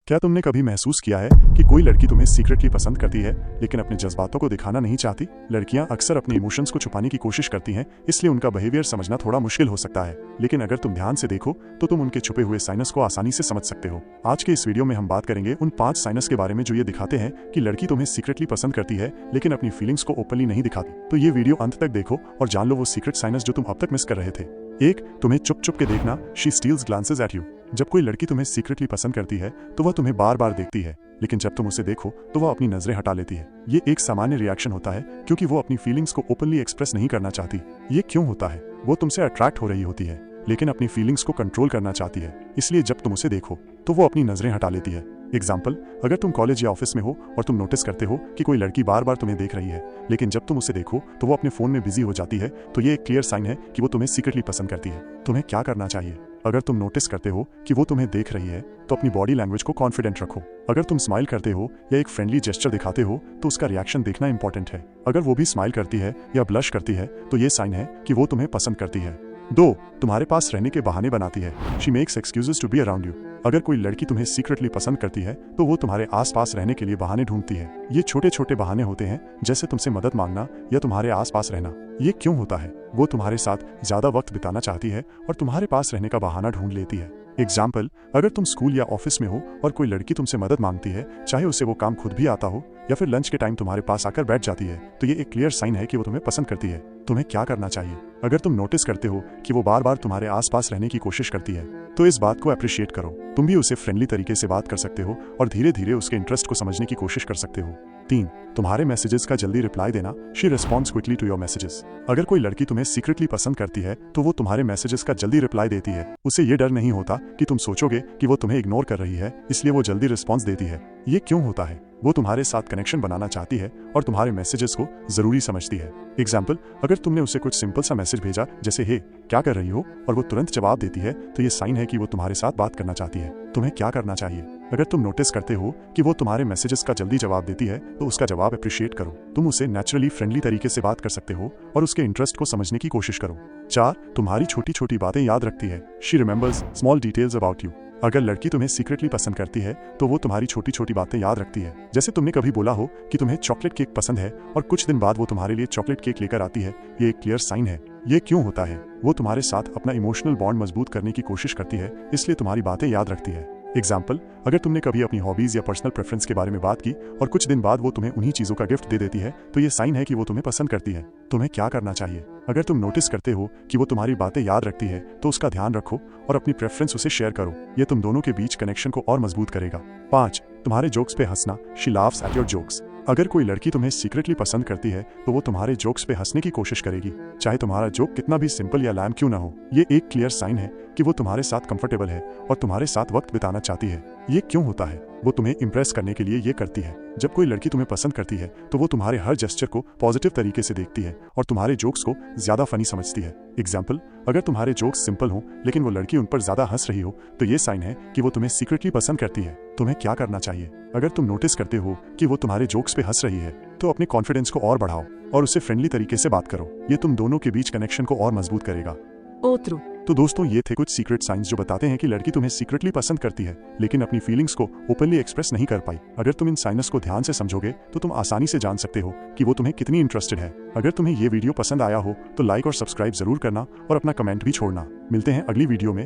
क्या तुमने कभी महसूस किया है कि कोई लड़की तुम्हें सीक्रेटली पसंद करती है लेकिन अपने जज्बातों को दिखाना नहीं चाहती? लड़कियां अक्सर अपने इमोशंस को छुपाने की कोशिश करती हैं, इसलिए उनका बिहेवियर समझना थोड़ा मुश्किल हो सकता है। लेकिन अगर तुम ध्यान से देखो तो तुम उनके छुपे हुए साइनस को आसानी से समझ सकते हो। आज के इस वीडियो में हम बात करेंगे उन 5 साइनस के बारे में जो ये दिखाते हैं कि लड़की तुम्हें सीक्रेटली पसंद करती है लेकिन अपनी फीलिंग्स को ओपनली नहीं दिखाती। तो ये वीडियो अंत तक देखो और जान लो वो सीक्रेट साइनस जो तुम अब तक मिस कर रहे थे। 1. तुम्हें चुप चुप के देखना, she steals glances at you. जब कोई लड़की तुम्हें सीक्रेटली पसंद करती है तो वह तुम्हें बार बार देखती है, लेकिन जब तुम उसे देखो तो वह अपनी नजरें हटा लेती है। ये एक सामान्य रिएक्शन होता है क्योंकि वो अपनी फीलिंग्स को ओपनली एक्सप्रेस नहीं करना चाहती। ये क्यों होता है? वो तुमसे अट्रैक्ट हो रही होती है लेकिन अपनी फीलिंग्स को कंट्रोल करना चाहती है, इसलिए जब तुम उसे देखो तो वो अपनी नजरें हटा लेती है। एग्जाम्पल, अगर तुम कॉलेज या ऑफिस में हो और तुम नोटिस करते हो कि कोई लड़की बार बार तुम्हें देख रही है, लेकिन जब तुम उसे देखो तो वो अपने फोन में बिजी हो जाती है, तो ये एक क्लियर साइन है कि वो तुम्हें सीक्रेटली पसंद करती है। तुम्हें क्या करना चाहिए? अगर तुम नोटिस करते हो कि वो तुम्हें देख रही है तो अपनी बॉडी लैंग्वेज को कॉन्फिडेंट रखो। अगर तुम स्माइल करते हो या एक फ्रेंडली जेस्चर दिखाते हो तो उसका रिएक्शन देखना इंपॉर्टेंट है। अगर वो भी स्माइल करती है या ब्लश करती है तो ये साइन है कि वो तुम्हें पसंद करती है। 2. तुम्हारे पास रहने के बहाने बनाती है, she makes excuses to be around you. अगर कोई लड़की तुम्हें सीक्रेटली पसंद करती है तो वो तुम्हारे आसपास रहने के लिए बहाने ढूंढती है। ये छोटे छोटे बहाने होते हैं, जैसे तुमसे मदद मांगना या तुम्हारे आसपास रहना। ये क्यों होता है? वो तुम्हारे साथ ज्यादा वक्त बिताना चाहती है और तुम्हारे पास रहने का बहाना ढूंढ लेती है। एग्जाम्पल, अगर तुम स्कूल या ऑफिस में हो और कोई लड़की तुमसे मदद मांगती है, चाहे उसे वो काम खुद भी आता हो या फिर लंच के टाइम तुम्हारे पास आकर बैठ जाती है, तो ये एक क्लियर साइन है कि वो तुम्हें पसंद करती है। तुम्हें क्या करना चाहिए? अगर तुम नोटिस करते हो कि वो बार बार तुम्हारे आसपास रहने की कोशिश करती है तो इस बात को अप्रिशिएट करो। तुम भी उसे फ्रेंडली तरीके से बात कर सकते हो और धीरे धीरे उसके इंटरेस्ट को समझने की कोशिश कर सकते हो। 3. तुम्हारे मैसेजेस का जल्दी रिप्लाई देना, she responds quickly to your messages. अगर कोई लड़की तुम्हें सीक्रेटली पसंद करती है तो वो तुम्हारे मैसेजेस का जल्दी रिप्लाई देती है। उसे ये डर नहीं होता कि तुम सोचोगे कि वो तुम्हें इग्नोर कर रही है, इसलिए वो जल्दी रिस्पॉन्स देती है। ये क्यों होता है? वो तुम्हारे साथ कनेक्शन बनाना चाहती है और तुम्हारे मैसेजेस को जरूरी समझती है। एग्जाम्पल, अगर तुमने उसे कुछ सिंपल सा मैसेज भेजा जैसे हे क्या कर रही हो और वो तुरंत जवाब देती है, तो ये साइन है कि वो तुम्हारे साथ बात करना चाहती है। तुम्हें क्या करना चाहिए? अगर तुम नोटिस करते हो कि वो तुम्हारे मैसेजेस का जल्दी जवाब देती है तो उसका जवाब अप्रिशिएट करो। तुम उसे नेचुरली फ्रेंडली तरीके से बात कर सकते हो और उसके इंटरेस्ट को समझने की कोशिश करो। 4. तुम्हारी छोटी छोटी बातें याद रखती है, she remembers small details about you. अगर लड़की तुम्हें सीक्रेटली पसंद करती है तो वो तुम्हारी छोटी छोटी बातें याद रखती है। जैसे तुमने कभी बोला हो कि तुम्हें चॉकलेट केक पसंद है और कुछ दिन बाद वो तुम्हारे लिए चॉकलेट केक लेकर आती है, ये एक क्लियर साइन है। ये क्यों होता है? वो तुम्हारे साथ अपना इमोशनल बॉन्ड मजबूत करने की कोशिश करती है, इसलिए तुम्हारी बातें याद रखती है। एग्जाम्पल, अगर तुमने कभी अपनी हॉबीज या पर्सनल प्रेफरेंस के बारे में बात की और कुछ दिन बाद वो तुम्हें उन्हीं चीजों का गिफ्ट दे देती है, तो ये साइन है कि वो तुम्हें पसंद करती है। तुम्हें क्या करना चाहिए? अगर तुम नोटिस करते हो कि वो तुम्हारी बातें याद रखती है तो उसका ध्यान रखो और अपनी प्रेफरेंस उसे शेयर करो। ये तुम दोनों के बीच कनेक्शन को और मजबूत करेगा। 5. तुम्हारे जोक्स पे हंसना, she laughs at your jokes. अगर कोई लड़की तुम्हें सीक्रेटली पसंद करती है तो वो तुम्हारे जोक्स पे हंसने की कोशिश करेगी, चाहे तुम्हारा जोक कितना भी सिंपल या लैम क्यों ना हो। ये एक क्लियर साइन है कि वो तुम्हारे साथ कंफर्टेबल है और तुम्हारे साथ वक्त बिताना चाहती है। ये क्यों होता है? वो तुम्हें इंप्रेस करने के लिए ये करती है। जब कोई लड़की तुम्हें पसंद करती है तो वो तुम्हारे हर जेस्चर को पॉजिटिव तरीके से देखती है और तुम्हारे जोक्स को ज्यादा फनी समझती है। एग्जाम्पल, अगर तुम्हारे जोक्स सिंपल हो लेकिन वो लड़की उन पर ज्यादा हंस रही हो तो ये साइन है कि वो तुम्हें सीक्रेटली पसंद करती है। तुम्हें क्या करना चाहिए? अगर तुम नोटिस करते हो कि वो तुम्हारे जोक्स पे हंस रही है तो अपने कॉन्फिडेंस को और बढ़ाओ और उसे फ्रेंडली तरीके से बात करो। ये तुम दोनों के बीच कनेक्शन को और मजबूत करेगा। Outro. तो दोस्तों, ये थे कुछ सीक्रेट साइंस जो बताते हैं कि लड़की तुम्हें सीक्रेटली पसंद करती है लेकिन अपनी फीलिंग्स को ओपनली एक्सप्रेस नहीं कर पाई। अगर तुम इन साइनस को ध्यान से समझोगे तो तुम आसानी से जान सकते हो कि वो तुम्हें कितनी इंटरेस्टेड है। अगर तुम्हें ये वीडियो पसंद आया हो तो लाइक और सब्सक्राइब जरूर करना और अपना कमेंट भी छोड़ना। मिलते हैं अगली वीडियो में।